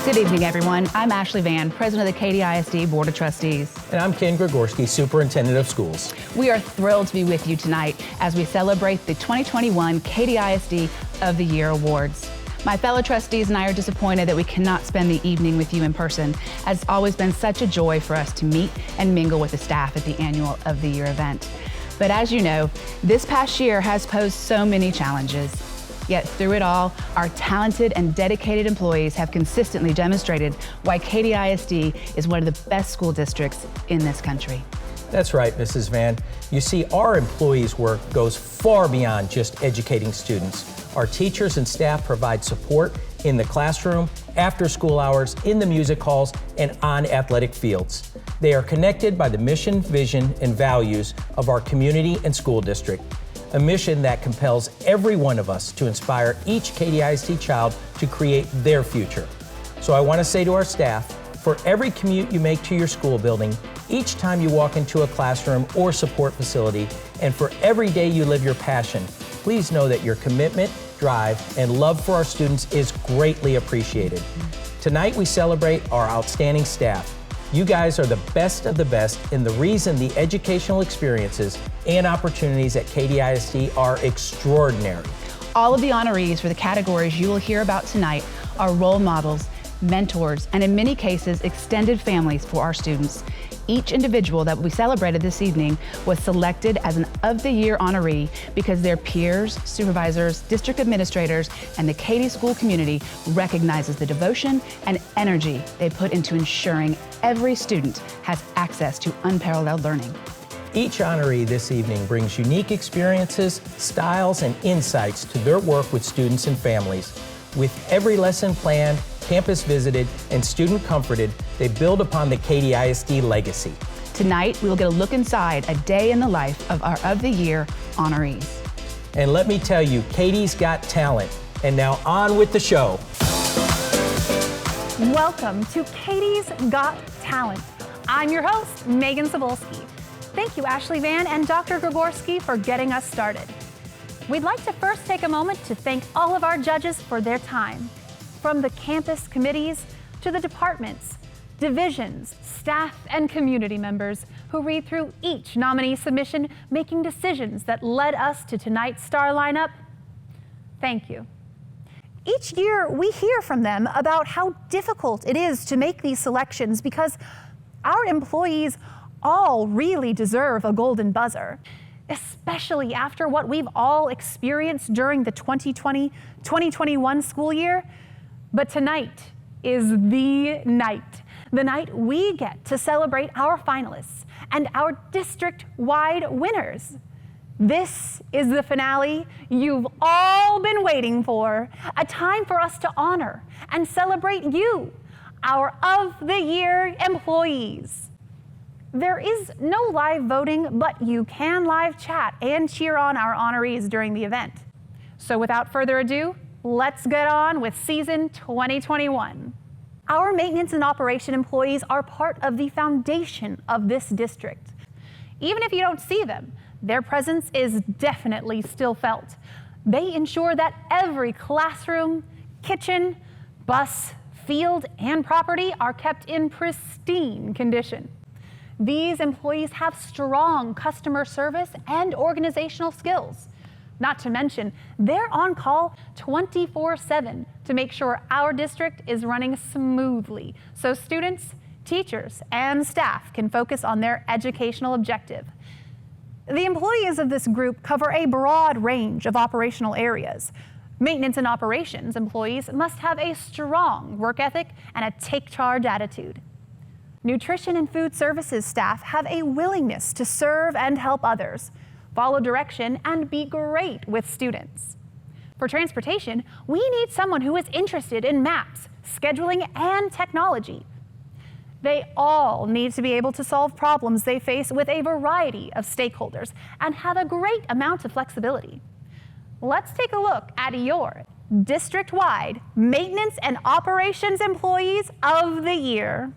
Good evening, everyone. I'm Ashley Vann, President of the Katy ISD Board of Trustees. And I'm Ken Gregorski, Superintendent of Schools. We are thrilled to be with you tonight as we celebrate the 2021 Katy ISD of the Year Awards. My fellow trustees and I are disappointed that we cannot spend the evening with you in person, as it's always been such a joy for us to meet and mingle with the staff at the annual of the year event. But as you know, this past year has posed so many challenges. Yet through it all, our talented and dedicated employees have consistently demonstrated why Katy ISD is one of the best school districts in this country. That's right, Mrs. Vann. You see, our employees' work goes far beyond just educating students. Our teachers and staff provide support in the classroom, after school hours, in the music halls, and on athletic fields. They are connected by the mission, vision, and values of our community and school district. A mission that compels every one of us to inspire each Katy ISD child to create their future. So I want to say to our staff, for every commute you make to your school building, each time you walk into a classroom or support facility, and for every day you live your passion, please know that your commitment, drive, and love for our students is greatly appreciated. Tonight we celebrate our outstanding staff. You guys are the best of the best, and the reason the educational experiences and opportunities at Katy ISD are extraordinary. All of the honorees for the categories you will hear about tonight are role models, mentors, and in many cases, extended families for our students. Each individual that we celebrated this evening was selected as an Of the Year honoree because their peers, supervisors, district administrators, and the Katy school community recognizes the devotion and energy they put into ensuring every student has access to unparalleled learning. Each honoree this evening brings unique experiences, styles, and insights to their work with students and families. With every lesson planned, campus visited, and student comforted, they build upon the Katy ISD legacy. Tonight, we will get a look inside a day in the life of our Of the Year honorees. And let me tell you, Katy's got talent. And now on with the show. Welcome to Katy's Got Talent. I'm your host, Megan Cebulski. Thank you, Ashley Vann and Dr. Gregorski, for getting us started. We'd like to first take a moment to thank all of our judges for their time. From the campus committees to the departments, divisions, staff, and community members who read through each nominee submission, making decisions that led us to tonight's star lineup. Thank you. Each year, we hear from them about how difficult it is to make these selections because our employees all really deserve a golden buzzer, especially after what we've all experienced during the 2020-2021 school year. But tonight is the night we get to celebrate our finalists and our district-wide winners. This is the finale you've all been waiting for, a time for us to honor and celebrate you, our Of the Year employees. There is no live voting, but you can live chat and cheer on our honorees during the event. So without further ado, let's get on with season 2021. Our maintenance and operation employees are part of the foundation of this district. Even if you don't see them, their presence is definitely still felt. They ensure that every classroom, kitchen, bus, field, and property are kept in pristine condition. These employees have strong customer service and organizational skills. Not to mention, they're on call 24/7 to make sure our district is running smoothly so students, teachers, and staff can focus on their educational objective. The employees of this group cover a broad range of operational areas. Maintenance and operations employees must have a strong work ethic and a take-charge attitude. Nutrition and food services staff have a willingness to serve and help others, follow direction, and be great with students. For transportation, we need someone who is interested in maps, scheduling, and technology. They all need to be able to solve problems they face with a variety of stakeholders and have a great amount of flexibility. Let's take a look at your district-wide maintenance and operations employees of the year.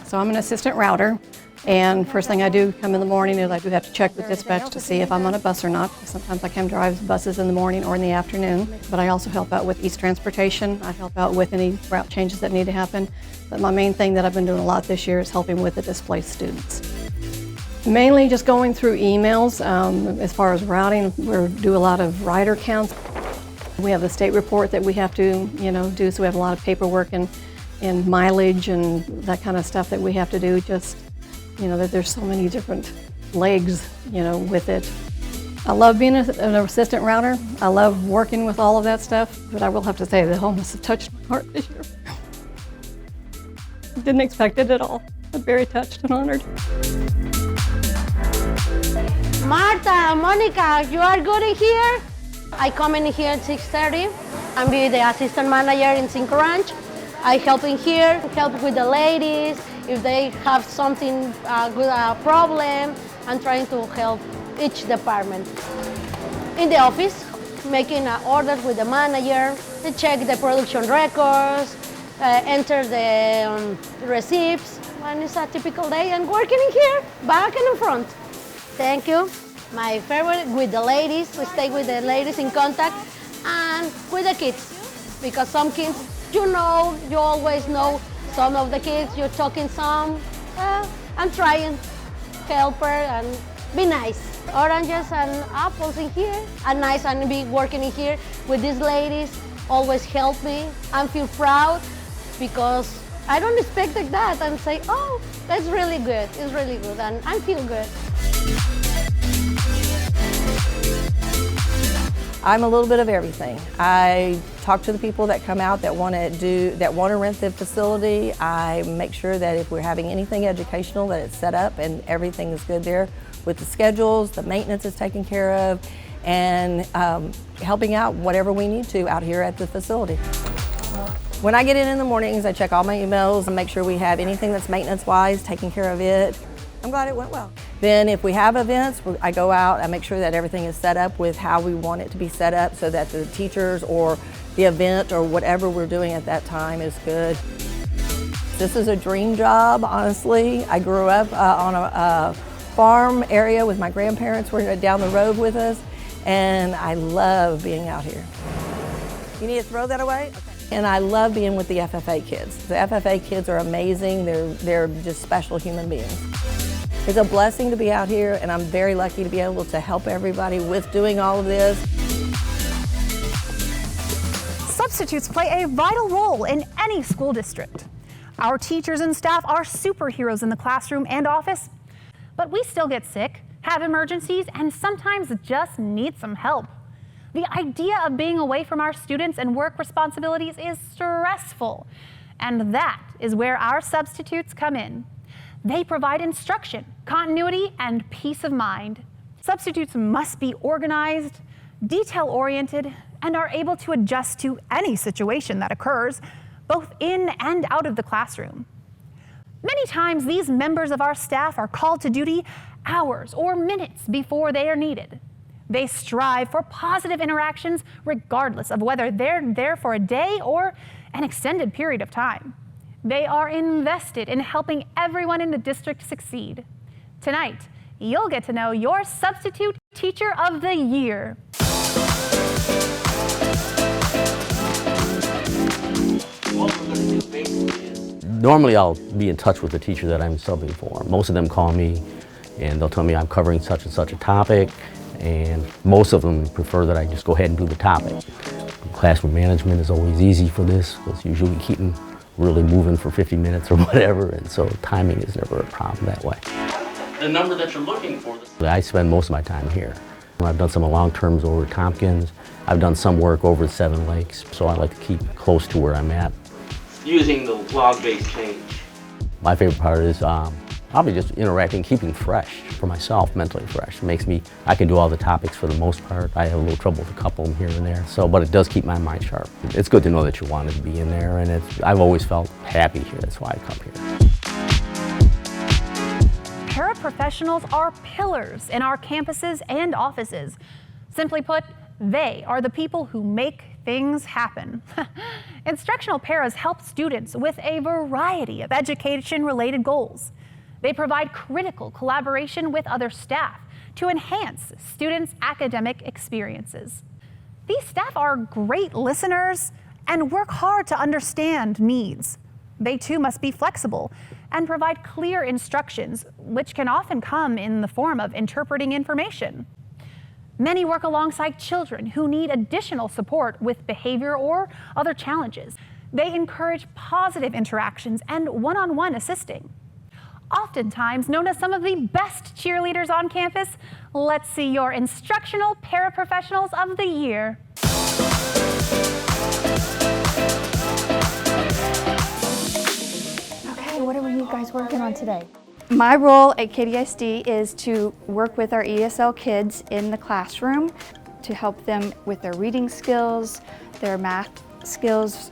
So I'm an assistant router. And first thing I do come in the morning is I do have to check with dispatch to see if I'm on a bus or not. Sometimes I can drive buses in the morning or in the afternoon, but I also help out with East Transportation. I help out with any route changes that need to happen. But my main thing that I've been doing a lot this year is helping with the displaced students. Mainly just going through emails. As far as routing, we do a lot of rider counts. We have the state report that we have to, do, so we have a lot of paperwork and mileage and that kind of stuff that we have to do. Just, that there's so many different legs, with it. I love being an assistant router. I love working with all of that stuff, but I will have to say the homeless have touched my heart this year. Didn't expect it at all. I'm very touched and honored. Marta, Monica, you are good in here? I come in here at 6:30. I'm the assistant manager in Cinco Ranch. I help in here, help with the ladies. If they have something, problem, I'm trying to help each department. In the office, making orders with the manager, to check the production records, enter the receipts. And it's a typical day and working in here, back and in front. Thank you. My favorite with the ladies, we stay with the ladies in contact, and with the kids. Because some kids, you always know some of the kids, you're talking some. I'm trying to help her and be nice. Oranges and apples in here. And nice and be working in here with these ladies, always help me. I feel proud because I don't expect like that and say, oh, that's really good, it's really good, and I feel good. I'm a little bit of everything. I talk to the people that come out that want to rent the facility. I make sure that if we're having anything educational that it's set up and everything is good there with the schedules, the maintenance is taken care of, and helping out whatever we need to out here at the facility. When I get in the mornings, I check all my emails and make sure we have anything that's maintenance-wise, taking care of it. I'm glad it went well. Then if we have events, I go out, I make sure that everything is set up with how we want it to be set up so that the teachers or the event or whatever we're doing at that time is good. This is a dream job, honestly. I grew up on a farm area with my grandparents were down the road with us, and I love being out here. You need to throw that away? Okay. And I love being with the FFA kids. The FFA kids are amazing. They're just special human beings. It's a blessing to be out here, and I'm very lucky to be able to help everybody with doing all of this. Substitutes play a vital role in any school district. Our teachers and staff are superheroes in the classroom and office, but we still get sick, have emergencies, and sometimes just need some help. The idea of being away from our students and work responsibilities is stressful, and that is where our substitutes come in. They provide instruction, continuity, and peace of mind. Substitutes must be organized, detail-oriented, and are able to adjust to any situation that occurs, both in and out of the classroom. Many times, these members of our staff are called to duty hours or minutes before they are needed. They strive for positive interactions regardless of whether they're there for a day or an extended period of time. They are invested in helping everyone in the district succeed. Tonight, you'll get to know your Substitute Teacher of the Year. Normally I'll be in touch with the teacher that I'm subbing for. Most of them call me and they'll tell me I'm covering such and such a topic, and most of them prefer that I just go ahead and do the topic. Classroom management is always easy for this because usually keeping really moving for 50 minutes or whatever, and so timing is never a problem that way. The number that you're looking for. I spend most of my time here. I've done some long terms over at Tompkins. I've done some work over at Seven Lakes, so I like to keep close to where I'm at. Using the log-based change. My favorite part is probably just interacting, keeping fresh for myself, mentally fresh. It makes me, I can do all the topics for the most part. I have a little trouble with a couple of them here and there, but it does keep my mind sharp. It's good to know that you wanted to be in there, and I've always felt happy here. That's why I come here. Paraprofessionals are pillars in our campuses and offices. Simply put, they are the people who make things happen. Instructional paras help students with a variety of education-related goals. They provide critical collaboration with other staff to enhance students' academic experiences. These staff are great listeners and work hard to understand needs. They too must be flexible and provide clear instructions, which can often come in the form of interpreting information. Many work alongside children who need additional support with behavior or other challenges. They encourage positive interactions and one-on-one assisting. Oftentimes known as some of the best cheerleaders on campus, let's see your Instructional Paraprofessionals of the Year. Okay, what are you guys working on today? My role at Katy ISD is to work with our ESL kids in the classroom to help them with their reading skills, their math skills,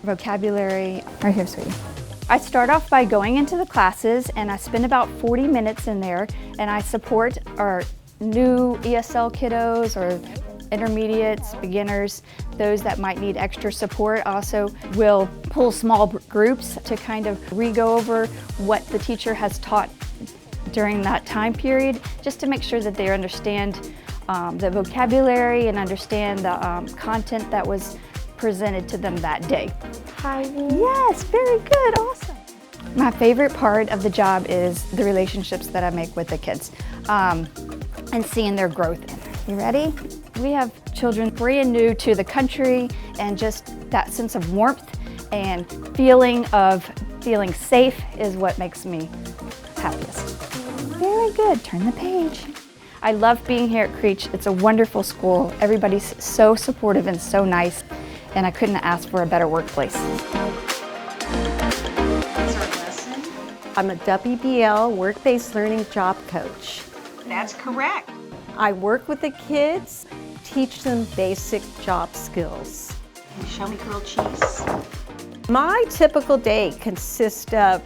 vocabulary. Right here, sweetie. I start off by going into the classes and I spend about 40 minutes in there and I support our new ESL kiddos or intermediates, beginners, those that might need extra support. Also will pull small groups to kind of re-go over what the teacher has taught during that time period, just to make sure that they understand the vocabulary and understand the content that was presented to them that day. Hi. Yes, very good, awesome. My favorite part of the job is the relationships that I make with the kids and seeing their growth. You ready? We have children brand new to the country, and just that sense of warmth and feeling safe is what makes me happiest. Very good, turn the page. I love being here at Creech. It's a wonderful school. Everybody's so supportive and so nice, and I couldn't ask for a better workplace. I'm a WBL, work-based learning job coach. That's correct. I work with the kids, teach them basic job skills. Can you show me grilled cheese? My typical day consists of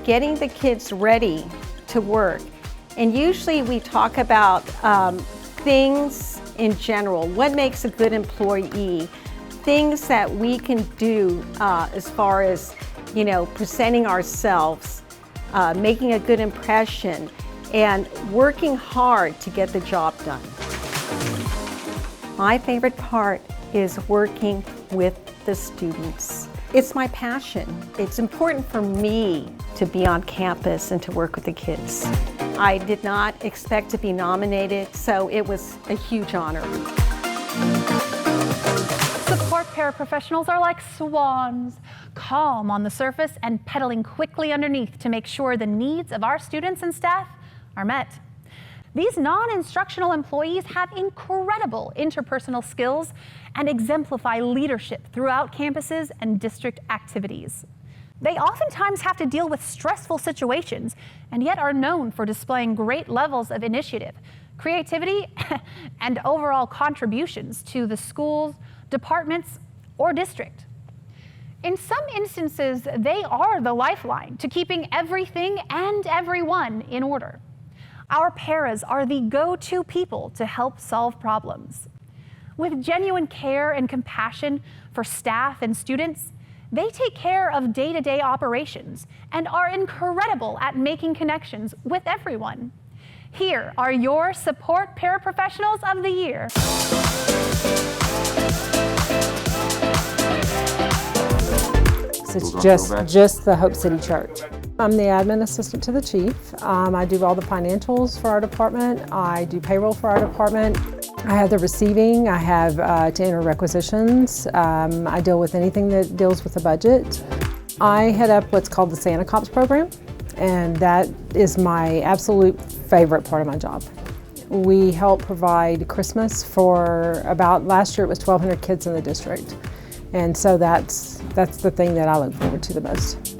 getting the kids ready to work. And usually we talk about things in general, what makes a good employee, things that we can do as far as, presenting ourselves, making a good impression, and working hard to get the job done. My favorite part is working with the students. It's my passion. It's important for me to be on campus and to work with the kids. I did not expect to be nominated, so it was a huge honor. Support paraprofessionals are like swans, calm on the surface and pedaling quickly underneath to make sure the needs of our students and staff are met. These non-instructional employees have incredible interpersonal skills and exemplify leadership throughout campuses and district activities. They oftentimes have to deal with stressful situations and yet are known for displaying great levels of initiative, creativity, and overall contributions to the schools, departments, or district. In some instances, they are the lifeline to keeping everything and everyone in order. Our paras are the go-to people to help solve problems. With genuine care and compassion for staff and students, they take care of day-to-day operations and are incredible at making connections with everyone. Here are your Support Paraprofessionals of the Year. It's just the Hope City Church. I'm the admin assistant to the chief. I do all the financials for our department. I do payroll for our department. I have the receiving. I have to enter requisitions. I deal with anything that deals with the budget. I head up what's called the Santa Cops program, and that is my absolute favorite part of my job. We help provide Christmas for last year it was 1,200 kids in the district. And so that's the thing that I look forward to the most.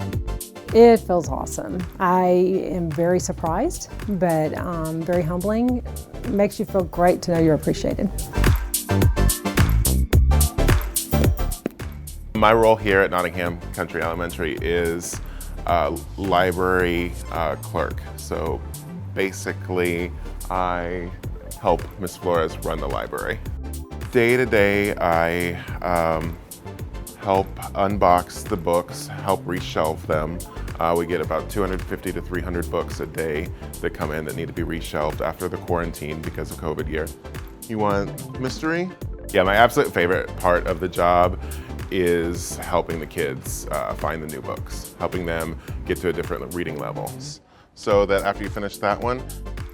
It feels awesome. I am very surprised, but very humbling. It makes you feel great to know you're appreciated. My role here at Nottingham Country Elementary is library clerk. So basically, I help Ms. Flores run the library. Day to day, I help unbox the books, help reshelve them, We get about 250 to 300 books a day that come in that need to be reshelved after the quarantine because of COVID year. You want mystery? Yeah, my absolute favorite part of the job is helping the kids find the new books, helping them get to a different reading level. So that after you finish that one,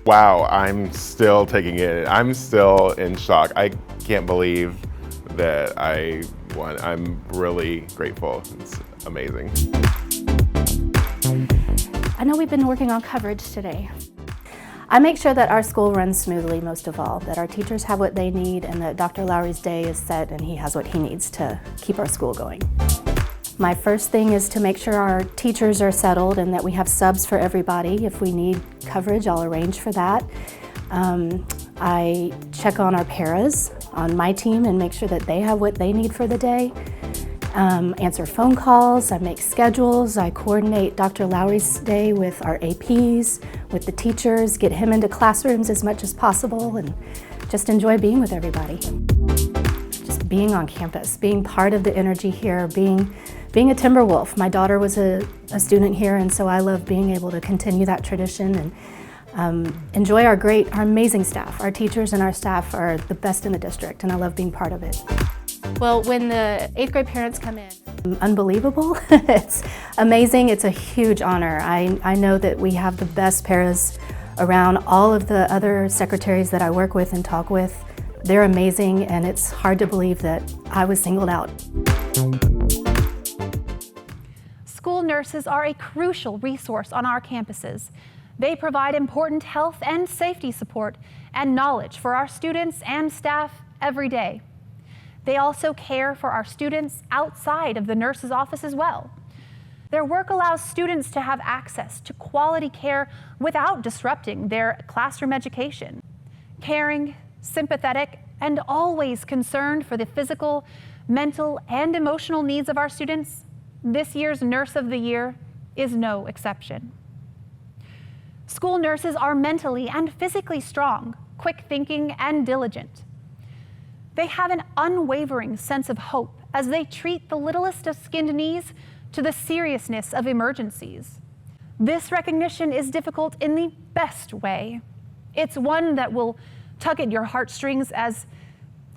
wow, I'm still taking it. I'm still in shock. I can't believe that I won. I'm really grateful. It's amazing. I know we've been working on coverage today. I make sure that our school runs smoothly most of all, that our teachers have what they need and that Dr. Lowry's day is set and he has what he needs to keep our school going. My first thing is to make sure our teachers are settled and that we have subs for everybody. If we need coverage, I'll arrange for that. I check on our paras on my team and make sure that they have what they need for the day. Answer phone calls, I make schedules, I coordinate Dr. Lowry's day with our APs, with the teachers, get him into classrooms as much as possible, and just enjoy being with everybody. Just being on campus, being part of the energy here, being a Timberwolf. My daughter was a student here, and so I love being able to continue that tradition and enjoy our amazing staff. Our teachers and our staff are the best in the district, and I love being part of it. Well, when the 8th grade parents come in, unbelievable. It's amazing. It's a huge honor. I know that we have the best paras around. All of the other secretaries that I work with and talk with, they're amazing, and it's hard to believe that I was singled out. School nurses are a crucial resource on our campuses. They provide important health and safety support and knowledge for our students and staff every day. They also care for our students outside of the nurse's office as well. Their work allows students to have access to quality care without disrupting their classroom education. Caring, sympathetic, and always concerned for the physical, mental, and emotional needs of our students, this year's Nurse of the Year is no exception. School nurses are mentally and physically strong, quick thinking, and diligent. They have an unwavering sense of hope as they treat the littlest of skinned knees to the seriousness of emergencies. This recognition is difficult in the best way. It's one that will tug at your heartstrings as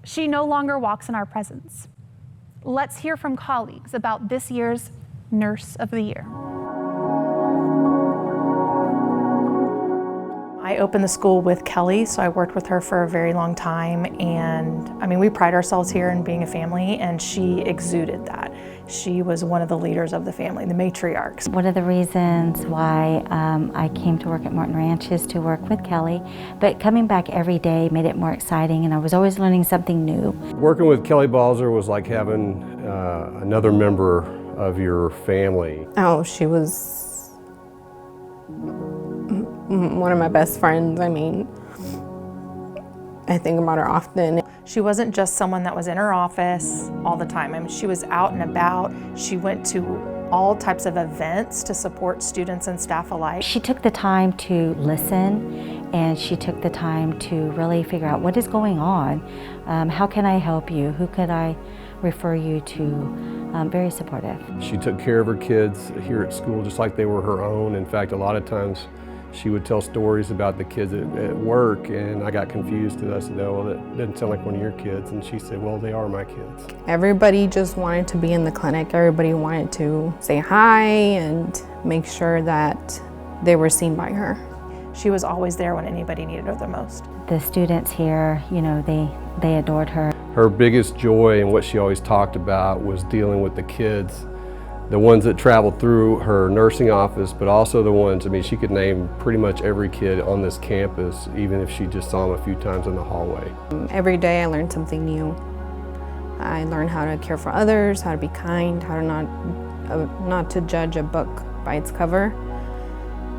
she no longer walks in our presence. Let's hear from colleagues about this year's Nurse of the Year. I opened the school with Kelly, so I worked with her for a very long time, and I mean, we pride ourselves here in being a family, and she exuded that. She was one of the leaders of the family, the matriarchs. One of the reasons why I came to work at Morton Ranch is to work with Kelly, but coming back every day made it more exciting, and I was always learning something new. Working with Kelly Balzer was like having another member of your family. Oh, she was one of my best friends. I mean, I think about her often. She wasn't just someone that was in her office all the time. I mean, she was out and about. She went to all types of events to support students and staff alike. She took the time to listen, and she took the time to really figure out what is going on. How can I help you? Who could I refer you to? Very supportive. She took care of her kids here at school just like they were her own. In fact, a lot of times she would tell stories about the kids at work, and I got confused because I said, "Oh, well, that doesn't sound like one of your kids." And she said, "Well, they are my kids." Everybody just wanted to be in the clinic. Everybody wanted to say hi and make sure that they were seen by her. She was always there when anybody needed her the most. The students here, you know, they adored her. Her biggest joy and what she always talked about was dealing with the kids, the ones that traveled through her nursing office, but also the ones, I mean, she could name pretty much every kid on this campus, even if she just saw them a few times in the hallway. Every day I learned something new. I learned how to care for others, how to be kind, how to not to judge a book by its cover,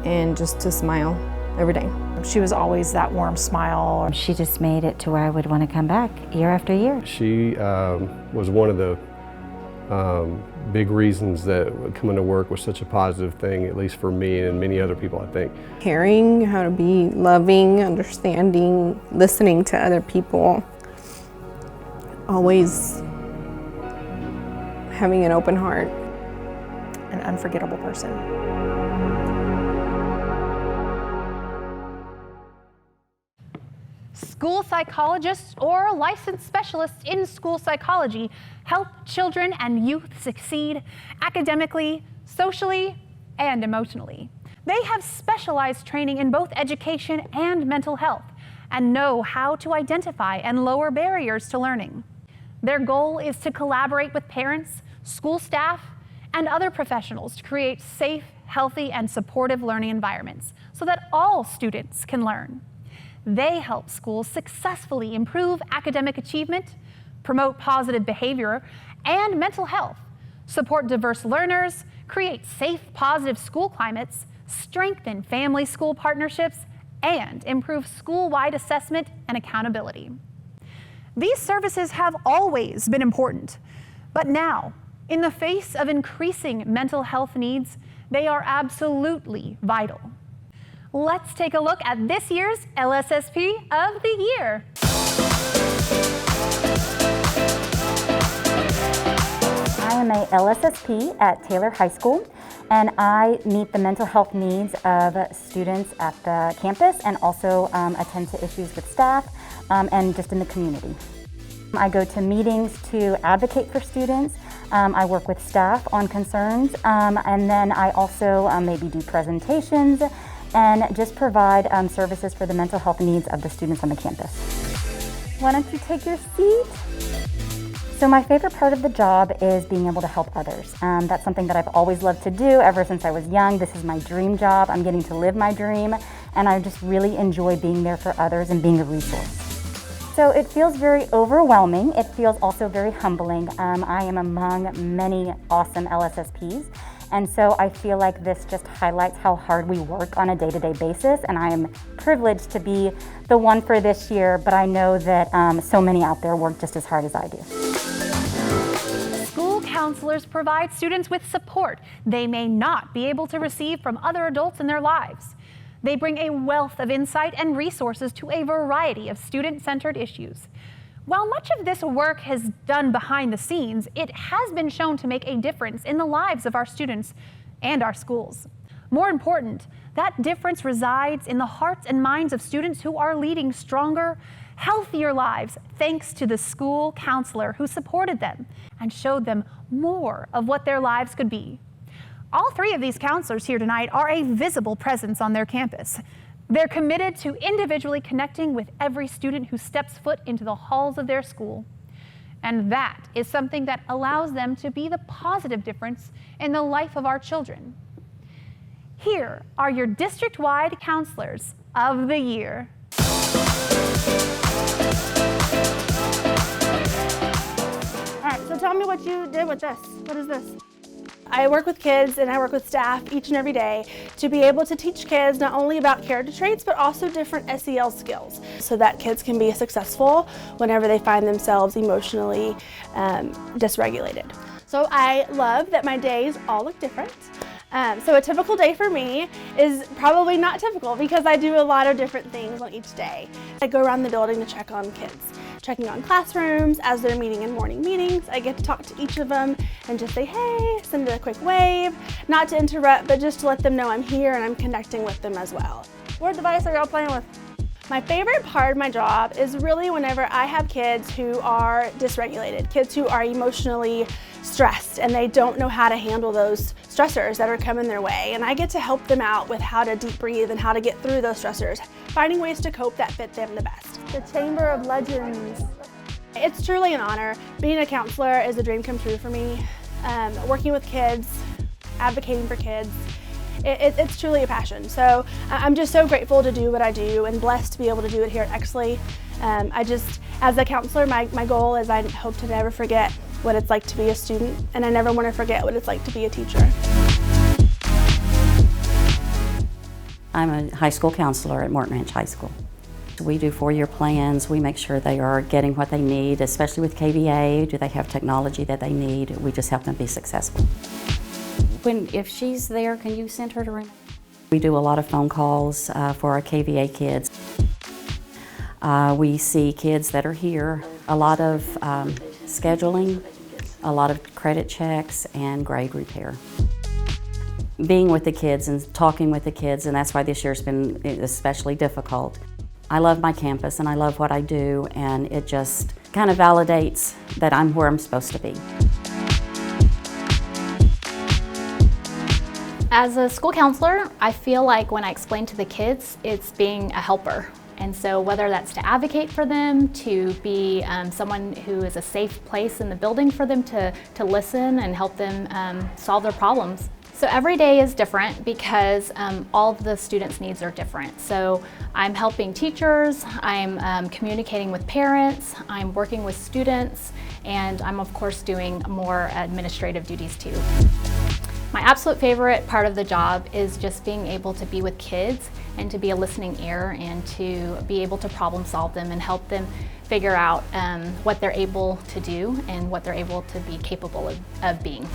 and just to smile every day. She was always that warm smile. She just made it to where I would want to come back year after year. She was one of the big reasons that coming to work was such a positive thing, at least for me and many other people, I think. Caring, how to be loving, understanding, listening to other people, always having an open heart. An unforgettable person. School psychologists or licensed specialists in school psychology help children and youth succeed academically, socially, and emotionally. They have specialized training in both education and mental health and know how to identify and lower barriers to learning. Their goal is to collaborate with parents, school staff, and other professionals to create safe, healthy, and supportive learning environments so that all students can learn. They help schools successfully improve academic achievement, promote positive behavior and mental health, support diverse learners, create safe, positive school climates, strengthen family-school partnerships, and improve school-wide assessment and accountability. These services have always been important, but now, in the face of increasing mental health needs, they are absolutely vital. Let's take a look at this year's LSSP of the Year. I am a LSSP at Taylor High School, and I meet the mental health needs of students at the campus and also attend to issues with staff and just in the community. I go to meetings to advocate for students. I work with staff on concerns, and then I also maybe do presentations and just provide services for the mental health needs of the students on the campus. Why don't you take your seat? So my favorite part of the job is being able to help others. That's something that I've always loved to do ever since I was young. This is my dream job. I'm getting to live my dream, and I just really enjoy being there for others and being a resource. So it feels very overwhelming. It feels also very humbling. I am among many awesome LSSPs, and so I feel like this just highlights how hard we work on a day-to-day basis, and I am privileged to be the one for this year, but I know that so many out there work just as hard as I do. School counselors provide students with support they may not be able to receive from other adults in their lives. They bring a wealth of insight and resources to a variety of student-centered issues. While much of this work is done behind the scenes, it has been shown to make a difference in the lives of our students and our schools. More important, that difference resides in the hearts and minds of students who are leading stronger, healthier lives thanks to the school counselor who supported them and showed them more of what their lives could be. All three of these counselors here tonight are a visible presence on their campus. They're committed to individually connecting with every student who steps foot into the halls of their school. And that is something that allows them to be the positive difference in the life of our children. Here are your district-wide counselors of the year. All right, so tell me what you did with this. What is this? I work with kids and I work with staff each and every day to be able to teach kids not only about character traits, but also different SEL skills so that kids can be successful whenever they find themselves emotionally dysregulated. So I love that my days all look different. So a typical day for me is probably not typical because I do a lot of different things on each day. I go around the building to check on kids, checking on classrooms as they're meeting in morning meetings. I get to talk to each of them and just say, hey, send a quick wave, not to interrupt, but just to let them know I'm here and I'm connecting with them as well. What device are y'all playing with? My favorite part of my job is really whenever I have kids who are dysregulated, kids who are emotionally stressed and they don't know how to handle those stressors that are coming their way. And I get to help them out with how to deep breathe and how to get through those stressors, finding ways to cope that fit them the best. The Chamber of Legends. It's truly an honor. Being a counselor is a dream come true for me. Working with kids, advocating for kids, it's truly a passion. So I'm just so grateful to do what I do and blessed to be able to do it here at Exley. As a counselor, my goal is I hope to never forget what it's like to be a student, and I never want to forget what it's like to be a teacher. I'm a high school counselor at Morton Ranch High School. We do four-year plans. We make sure they are getting what they need, especially with KVA. Do they have technology that they need? We just help them be successful. If she's there, can you send her to room? We do a lot of phone calls for our KVA kids. We see kids that are here, a lot of scheduling, a lot of credit checks, and grade repair. Being with the kids and talking with the kids, and that's why this year's been especially difficult. I love my campus and I love what I do, and it just kind of validates that I'm where I'm supposed to be. As a school counselor, I feel like when I explain to the kids, it's being a helper. And so whether that's to advocate for them, to be someone who is a safe place in the building for them to listen and help them solve their problems. So every day is different because all of the students' needs are different. So I'm helping teachers, I'm communicating with parents, I'm working with students, and I'm of course doing more administrative duties too. My absolute favorite part of the job is just being able to be with kids and to be a listening ear and to be able to problem solve them and help them figure out what they're able to do and what they're able to be capable of being.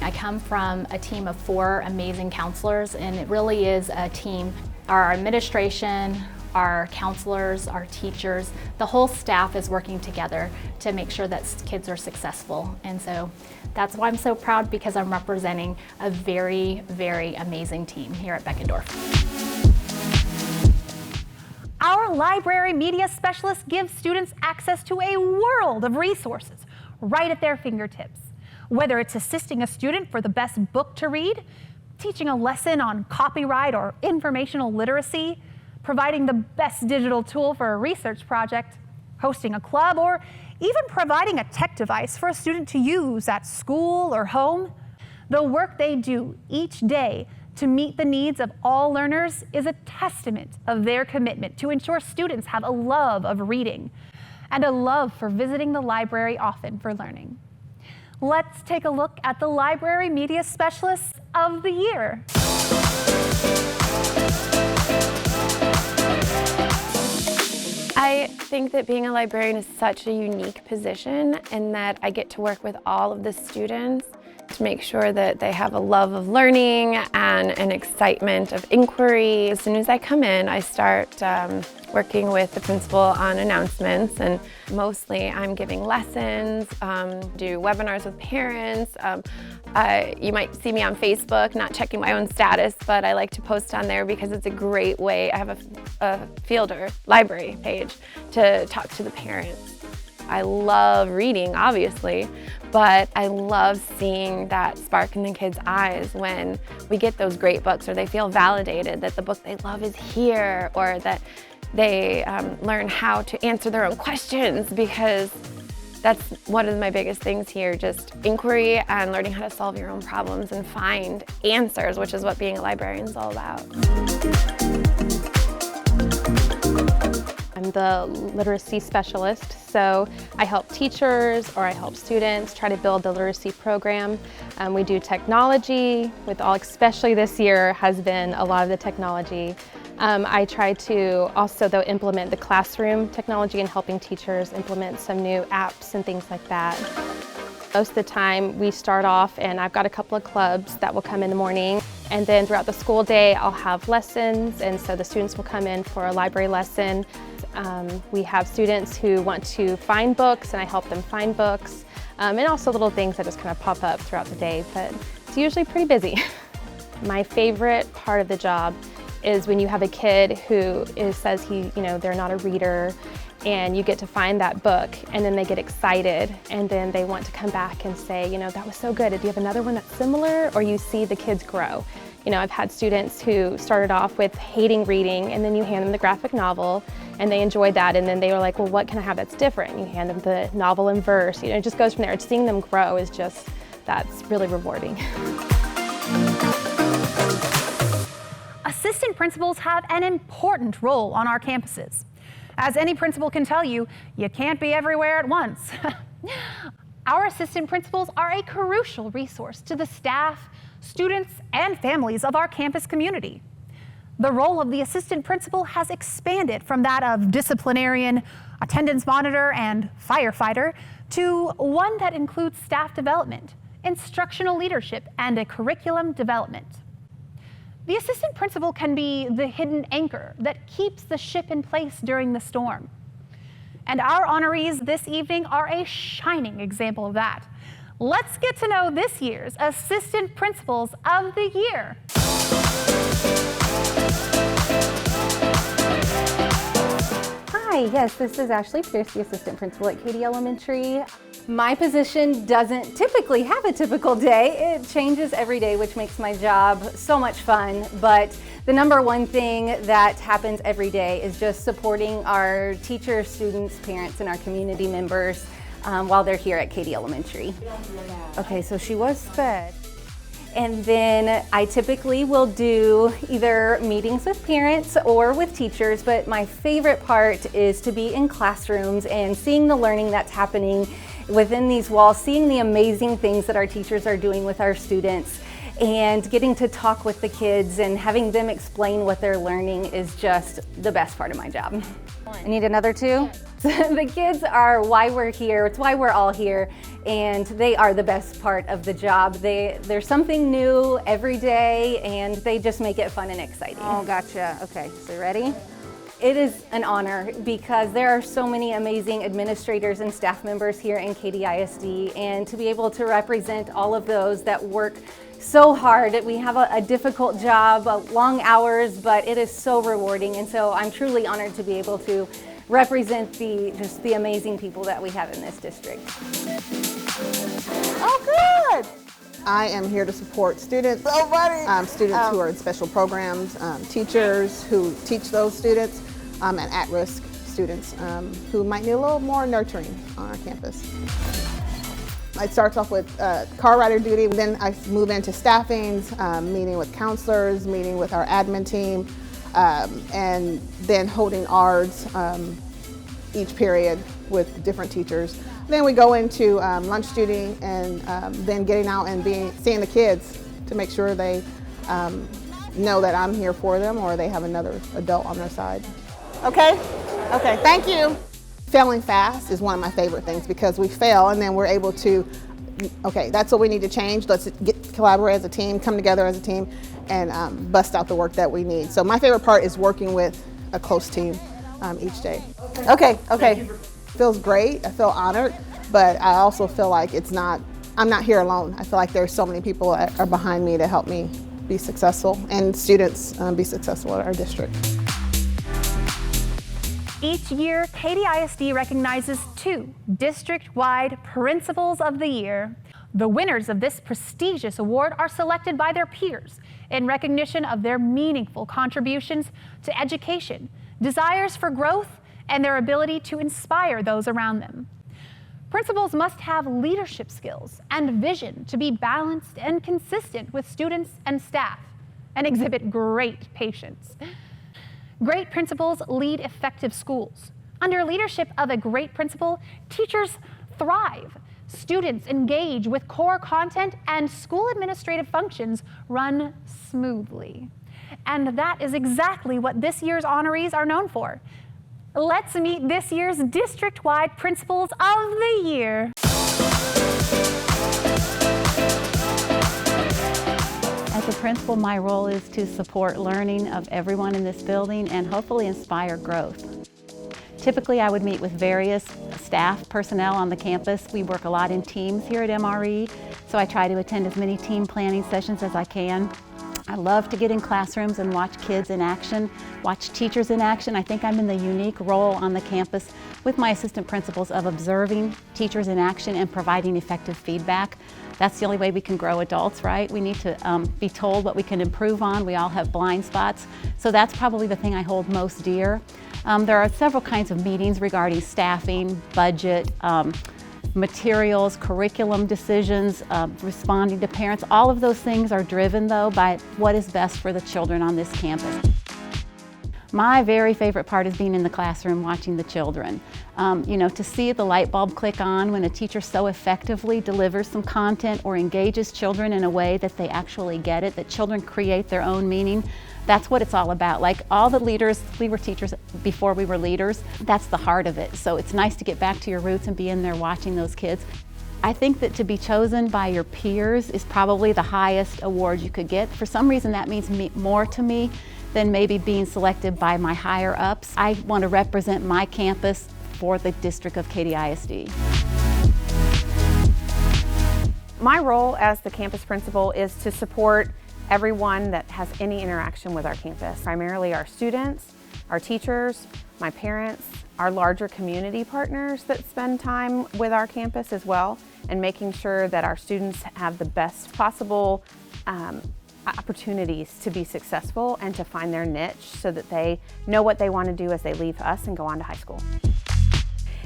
I come from a team of 4 amazing counselors, and it really is a team. Our administration, our counselors, our teachers, the whole staff is working together to make sure that kids are successful. And so that's why I'm so proud, because I'm representing a very, very amazing team here at Beckendorf. Our library media specialists give students access to a world of resources right at their fingertips. Whether it's assisting a student for the best book to read, teaching a lesson on copyright or informational literacy, providing the best digital tool for a research project, hosting a club, or even providing a tech device for a student to use at school or home. The work they do each day to meet the needs of all learners is a testament of their commitment to ensure students have a love of reading and a love for visiting the library often for learning. Let's take a look at the Library Media Specialists of the Year. I think that being a librarian is such a unique position, in that I get to work with all of the students to make sure that they have a love of learning and an excitement of inquiry. As soon as I come in, I start working with the principal on announcements, and mostly I'm giving lessons, do webinars with parents. You might see me on Facebook, not checking my own status, but I like to post on there because it's a great way. I have a fielder library page to talk to the parents. I love reading, obviously, but I love seeing that spark in the kids' eyes when we get those great books, or they feel validated that the book they love is here, or that they learn how to answer their own questions, because that's one of my biggest things here, just inquiry and learning how to solve your own problems and find answers, which is what being a librarian is all about. I'm the literacy specialist, so I help teachers or I help students try to build the literacy program. We do technology, especially this year has been a lot of the technology. I try to also though implement the classroom technology and helping teachers implement some new apps and things like that. Most of the time we start off, and I've got a couple of clubs that will come in the morning, and then throughout the school day I'll have lessons, and so the students will come in for a library lesson. We have students who want to find books, and I help them find books, and also little things that just kind of pop up throughout the day, but it's usually pretty busy. My favorite part of the job is when you have a kid who says they're not a reader, and you get to find that book, and then they get excited, and then they want to come back and say, that was so good. Do you have another one that's similar? Or you see the kids grow. I've had students who started off with hating reading, and then you hand them the graphic novel, and they enjoyed that, and then they were like, well, what can I have that's different? And you hand them the novel in verse. It just goes from there. Seeing them grow is that's really rewarding. Assistant principals have an important role on our campuses. As any principal can tell you, you can't be everywhere at once. Our assistant principals are a crucial resource to the staff, students, and families of our campus community. The role of the assistant principal has expanded from that of disciplinarian, attendance monitor, and firefighter to one that includes staff development, instructional leadership, and a curriculum development. The assistant principal can be the hidden anchor that keeps the ship in place during the storm. And our honorees this evening are a shining example of that. Let's get to know this year's Assistant Principals of the Year. yes, this is Ashley Pierce, the assistant principal at Katy Elementary. My position doesn't typically have a typical day. It changes every day, which makes my job so much fun. But the number one thing that happens every day is just supporting our teachers, students, parents, and our community members while they're here at Katy Elementary. Okay, so she was fed. And then I typically will do either meetings with parents or with teachers, but my favorite part is to be in classrooms and seeing the learning that's happening within these walls, seeing the amazing things that our teachers are doing with our students, and getting to talk with the kids and having them explain what they're learning is just the best part of my job. I need another two? The kids are why we're here, it's why we're all here, and they are the best part of the job. There's something new every day, and they just make it fun and exciting. Oh, gotcha. Okay, so ready? It is an honor because there are so many amazing administrators and staff members here in Katy ISD, and to be able to represent all of those that work so hard. We have a difficult job, long hours, but it is so rewarding, and so I'm truly honored to be able to represent the amazing people that we have in this district. Oh, good! I am here to support students, students who are in special programs, teachers who teach those students, and at-risk students who might need a little more nurturing on our campus. It starts off with car rider duty, then I move into staffings, meeting with counselors, meeting with our admin team, and then holding ARDs each period with different teachers. Then we go into lunch duty and then getting out and seeing the kids to make sure they know that I'm here for them or they have another adult on their side. Okay? Okay, thank you. Failing fast is one of my favorite things because we fail and then we're able to, okay, that's what we need to change. Let's collaborate as a team, come together as a team, and bust out the work that we need. So my favorite part is working with a close team each day. Okay, okay. Feels great, I feel honored, but I also feel like I'm not here alone. I feel like there's so many people that are behind me to help me be successful and students be successful at our district. Each year, Katy ISD recognizes 2 district-wide Principals of the Year. The winners of this prestigious award are selected by their peers in recognition of their meaningful contributions to education, desires for growth, and their ability to inspire those around them. Principals must have leadership skills and vision to be balanced and consistent with students and staff, and exhibit great patience. Great principals lead effective schools. Under leadership of a great principal, teachers thrive, students engage with core content, and school administrative functions run smoothly. And that is exactly what this year's honorees are known for. Let's meet this year's district-wide Principals of the Year. As a principal, my role is to support learning of everyone in this building and hopefully inspire growth. Typically, I would meet with various staff personnel on the campus. We work a lot in teams here at MRE, so I try to attend as many team planning sessions as I can. I love to get in classrooms and watch kids in action, watch teachers in action. I think I'm in the unique role on the campus with my assistant principals of observing teachers in action and providing effective feedback. That's the only way we can grow adults, right? We need to be told what we can improve on. We all have blind spots. So that's probably the thing I hold most dear. There are several kinds of meetings regarding staffing, budget, materials, curriculum decisions, responding to parents. All of those things are driven, though, by what is best for the children on this campus. My very favorite part is being in the classroom watching the children. To see the light bulb click on when a teacher so effectively delivers some content or engages children in a way that they actually get it, that children create their own meaning. That's what it's all about. Like all the leaders, we were teachers before we were leaders. That's the heart of it. So it's nice to get back to your roots and be in there watching those kids. I think that to be chosen by your peers is probably the highest award you could get. For some reason, that means more to me than maybe being selected by my higher ups. I want to represent my campus for the district of Katy ISD. My role as the campus principal is to support everyone that has any interaction with our campus, primarily our students, our teachers, my parents, our larger community partners that spend time with our campus as well, and making sure that our students have the best possible opportunities to be successful and to find their niche so that they know what they want to do as they leave us and go on to high school.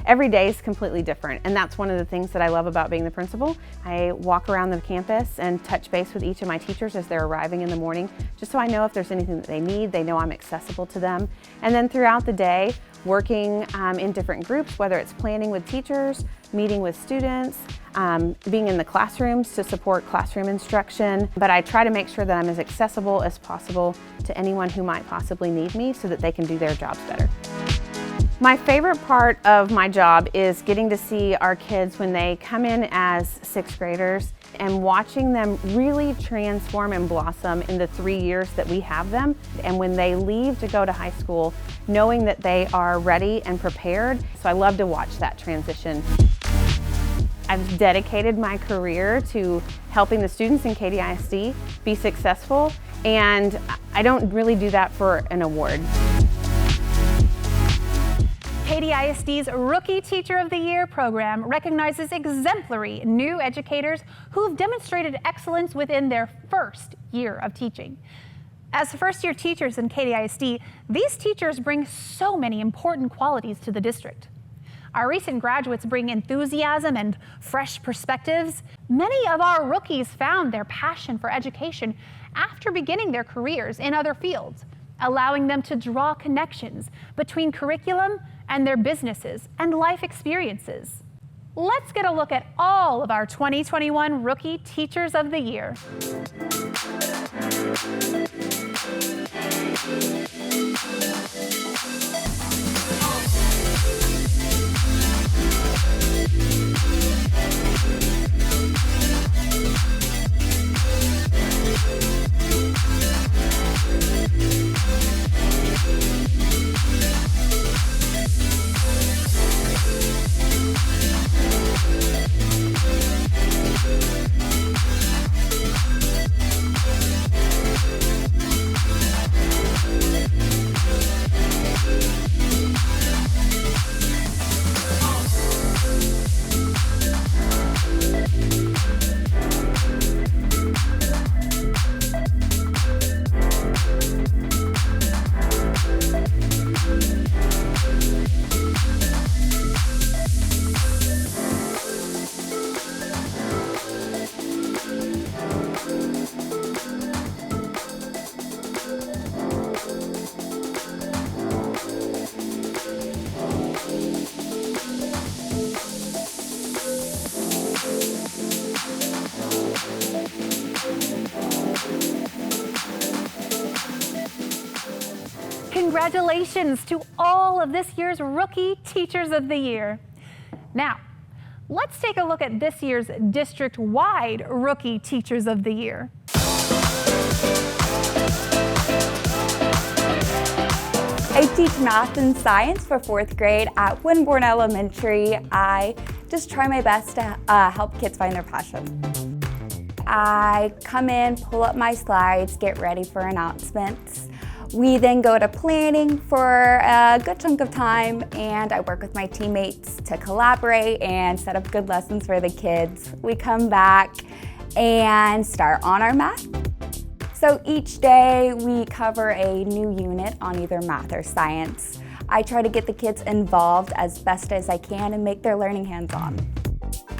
Every day is completely different, and that's one of the things that I love about being the principal. I walk around the campus and touch base with each of my teachers as they're arriving in the morning, just so I know if there's anything that they need, they know I'm accessible to them. And then throughout the day, working in different groups, whether it's planning with teachers, meeting with students, being in the classrooms to support classroom instruction. But I try to make sure that I'm as accessible as possible to anyone who might possibly need me so that they can do their jobs better. My favorite part of my job is getting to see our kids when they come in as 6th graders and watching them really transform and blossom in the 3 years that we have them. And when they leave to go to high school, knowing that they are ready and prepared. So I love to watch that transition. I've dedicated my career to helping the students in Katy ISD be successful, and I don't really do that for an award. Katy ISD's Rookie Teacher of the Year program recognizes exemplary new educators who have demonstrated excellence within their first year of teaching. As first-year teachers in Katy ISD, these teachers bring so many important qualities to the district. Our recent graduates bring enthusiasm and fresh perspectives. Many of our rookies found their passion for education after beginning their careers in other fields, allowing them to draw connections between curriculum and their businesses and life experiences. Let's get a look at all of our 2021 Rookie Teachers of the Year. Congratulations to all of this year's Rookie Teachers of the Year. Now, let's take a look at this year's district-wide Rookie Teachers of the Year. I teach math and science for 4th grade at Winborn Elementary. I just try my best to help kids find their passion. I come in, pull up my slides, get ready for announcements. We then go to planning for a good chunk of time, and I work with my teammates to collaborate and set up good lessons for the kids. We come back and start on our math. So each day we cover a new unit on either math or science. I try to get the kids involved as best as I can and make their learning hands-on.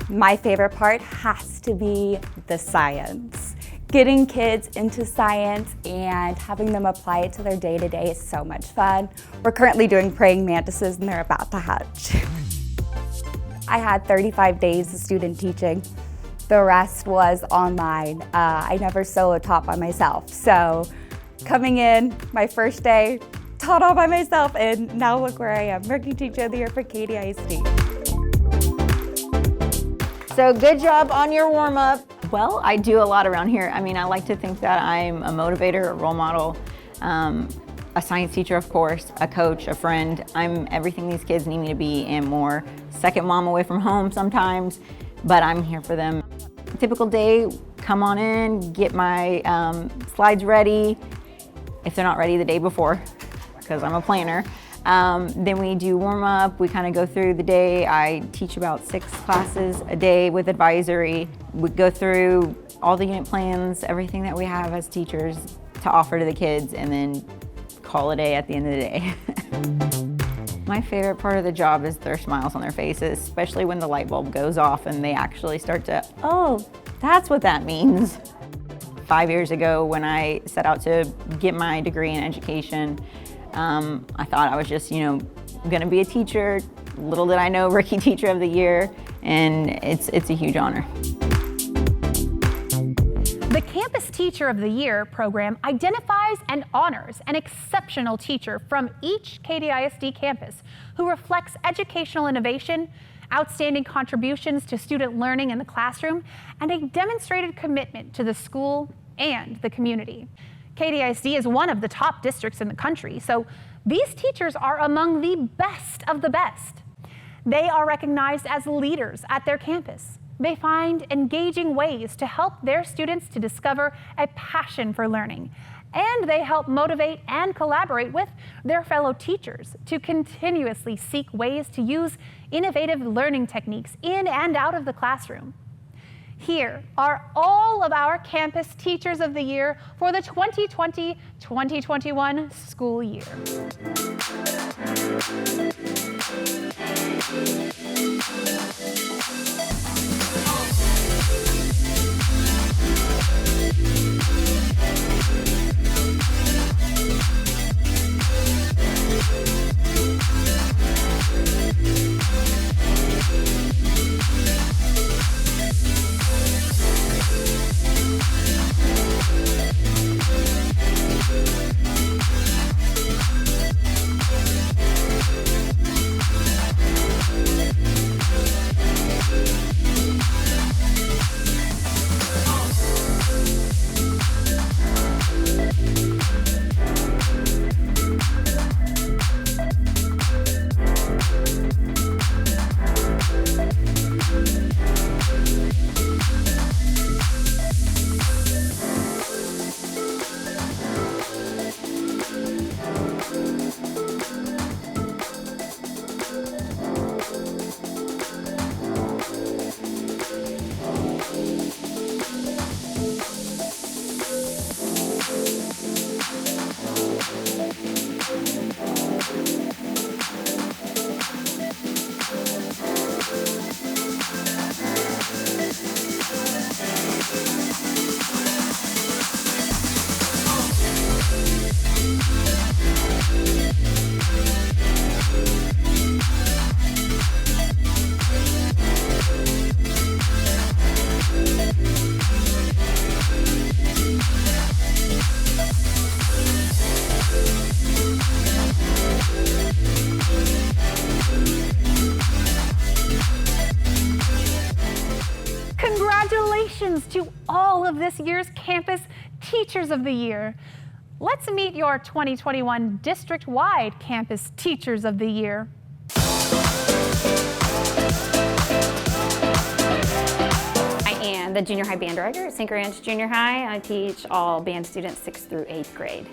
My favorite part has to be the science. Getting kids into science and having them apply it to their day-to-day is so much fun. We're currently doing praying mantises and they're about to hatch. I had 35 days of student teaching. The rest was online. I never solo taught by myself. So coming in, my first day, taught all by myself, and now look where I am, Rookie Teacher of the Year for Katy ISD. So good job on your warm-up. Well, I do a lot around here. I mean, I like to think that I'm a motivator, a role model, a science teacher, of course, a coach, a friend. I'm everything these kids need me to be and more. Second mom away from home sometimes, but I'm here for them. Typical day, come on in, get my slides ready, if they're not ready the day before. because I'm a planner. Then we do warm up, we kind of go through the day. I teach about 6 classes a day with advisory. We go through all the unit plans, everything that we have as teachers to offer to the kids, and then call it a day at the end of the day. My favorite part of the job is their smiles on their faces, especially when the light bulb goes off and they actually start to, oh, that's what that means. 5 years ago when I set out to get my degree in education, I thought I was just, gonna be a teacher. Little did I know, Rookie Teacher of the Year, and it's a huge honor. The Campus Teacher of the Year program identifies and honors an exceptional teacher from each Katy ISD campus who reflects educational innovation, outstanding contributions to student learning in the classroom, and a demonstrated commitment to the school and the community. Katy ISD is one of the top districts in the country, so these teachers are among the best of the best. They are recognized as leaders at their campus. They find engaging ways to help their students to discover a passion for learning, and they help motivate and collaborate with their fellow teachers to continuously seek ways to use innovative learning techniques in and out of the classroom. Here are all of our Campus Teachers of the Year for the 2020-2021 school year. Congratulations to all of this year's Campus Teachers of the Year. Let's meet your 2021 district-wide Campus Teachers of the Year. I am the junior high band director at St. Ranch Junior High. I teach all band students 6th through 8th grade.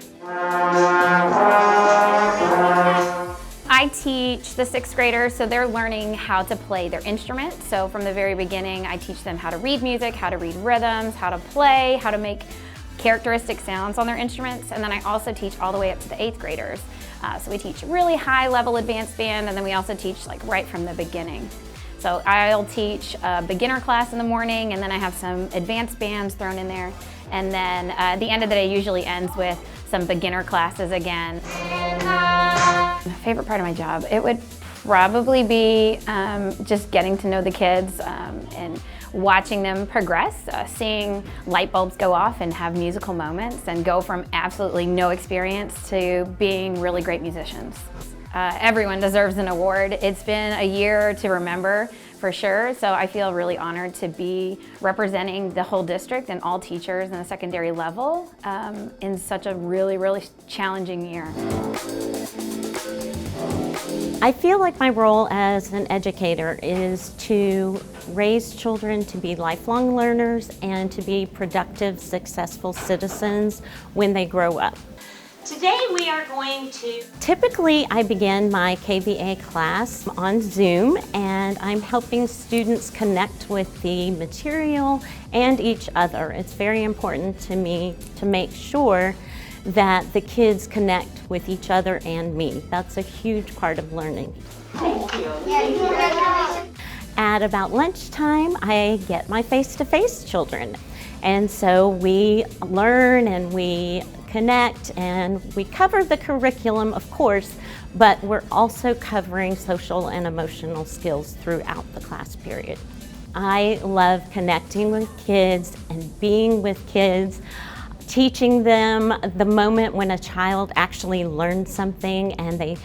I teach the 6th graders, so they're learning how to play their instrument. So from the very beginning, I teach them how to read music, how to read rhythms, how to play, how to make characteristic sounds on their instruments. And then I also teach all the way up to the 8th graders. So we teach really high level advanced band, and then we also teach like right from the beginning. So I'll teach a beginner class in the morning, and then I have some advanced bands thrown in there. And then the end of the day usually ends with some beginner classes again. My favorite part of my job, it would probably be just getting to know the kids and watching them progress, seeing light bulbs go off and have musical moments and go from absolutely no experience to being really great musicians. Everyone deserves an award. It's been a year to remember for sure, so I feel really honored to be representing the whole district and all teachers in the secondary level in such a really, really challenging year. I feel like my role as an educator is to raise children to be lifelong learners and to be productive, successful citizens when they grow up. Today we are going to... Typically I begin my KVA class on Zoom, and I'm helping students connect with the material and each other. It's very important to me to make sure that the kids connect with each other and me. That's a huge part of learning. Thank you. At about lunchtime, I get my face-to-face children. And so we learn and we connect and we cover the curriculum, of course, but we're also covering social and emotional skills throughout the class period. I love connecting with kids and being with kids, teaching them the moment when a child actually learns something and they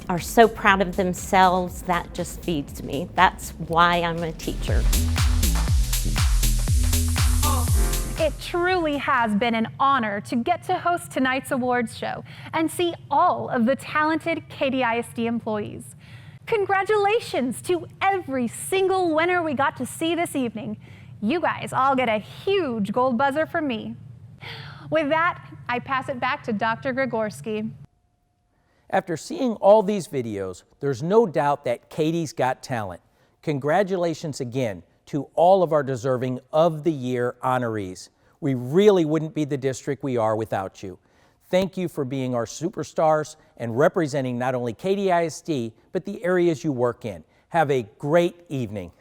are so proud of themselves. That just feeds me. That's why I'm a teacher. It truly has been an honor to get to host tonight's awards show and see all of the talented Katy ISD employees. Congratulations to every single winner we got to see this evening. You guys all get a huge gold buzzer from me. With that, I pass it back to Dr. Grigorski. After seeing all these videos, there's no doubt that Katy's got talent. Congratulations again to all of our deserving of the year honorees. We really wouldn't be the district we are without you. Thank you for being our superstars and representing not only Katy ISD, but the areas you work in. Have a great evening.